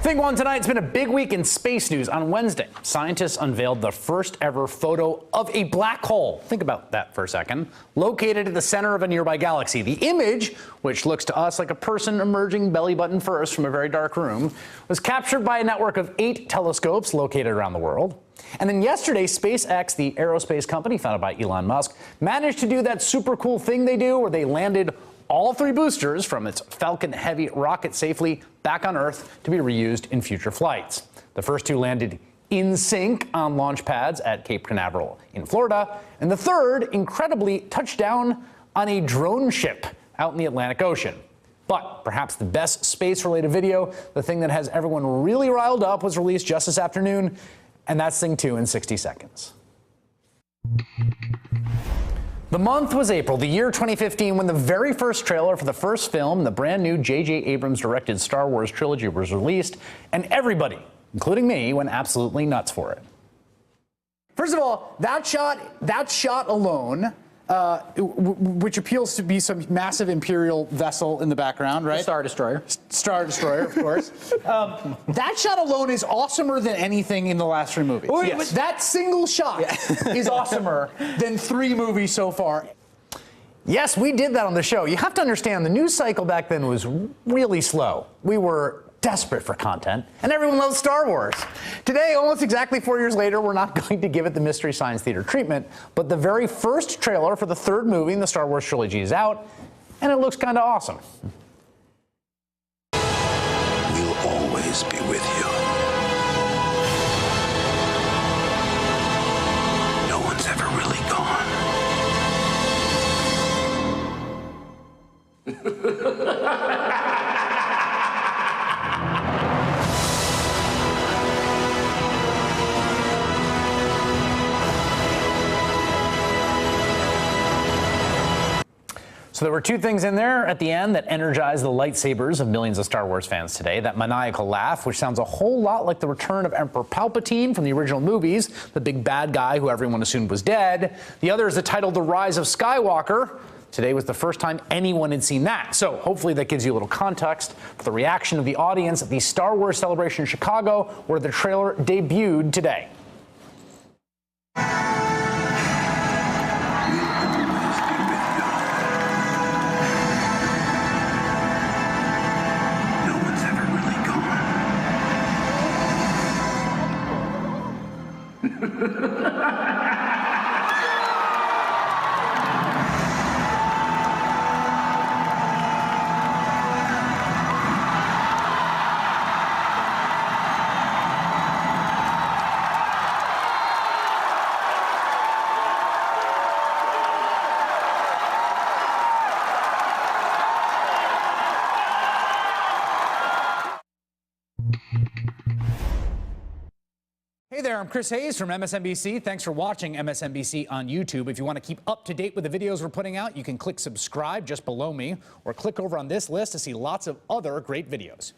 Thing one tonight, it's been a big week in space news. On Wednesday, scientists unveiled the first ever photo of a black hole. Think about that for a second. Located at the center of a nearby galaxy. The image, which looks to us like a person emerging belly button first from a very dark room, was captured by a network of 8 telescopes located around the world. And then yesterday, SpaceX, the aerospace company founded by Elon Musk, managed to do that super cool thing they do where they landed all 3 boosters from its Falcon Heavy rocket safely back on Earth to be reused in future flights. The first 2 landed in sync on launch pads at Cape Canaveral in Florida, and the third, incredibly, touched down on a drone ship out in the Atlantic Ocean. But perhaps the best space-related video, the thing that has everyone really riled up, was released just this afternoon, and that's Thing 2 in 60 seconds. The month was April, the year 2015, when the very first trailer for the first film, the brand new J.J. Abrams directed Star Wars trilogy, was released, and everybody, including me, went absolutely nuts for it. First of all, that shot alone, which appeals to be some massive Imperial vessel in the background, right? Star Destroyer. Star Destroyer, of course. That shot alone is awesomer than anything in the last 3 movies. Yes. That single shot is awesomer than 3 movies so far. Yes, we did that on the show. You have to understand, the news cycle back then was really slow. We were desperate for content, and everyone loves Star Wars. Today, almost exactly 4 years later, we're not going to give it the Mystery Science Theater treatment, but the very first trailer for the 3rd movie in the Star Wars trilogy is out, and it looks kind of awesome. We'll always be with you. No one's ever really gone. So there were 2 things in there at the end that energized the lightsabers of millions of Star Wars fans today. That maniacal laugh, which sounds a whole lot like the return of Emperor Palpatine from the original movies, the big bad guy who everyone assumed was dead. The other is the title The Rise of Skywalker. Today was the first time anyone had seen that. So hopefully that gives you a little context for the reaction of the audience at the Star Wars Celebration in Chicago, where the trailer debuted today. Hey there, I'm Chris Hayes from MSNBC. Thanks for watching MSNBC on YouTube. If you want to keep up to date with the videos we're putting out, you can click subscribe just below me, or click over on this list to see lots of other great videos.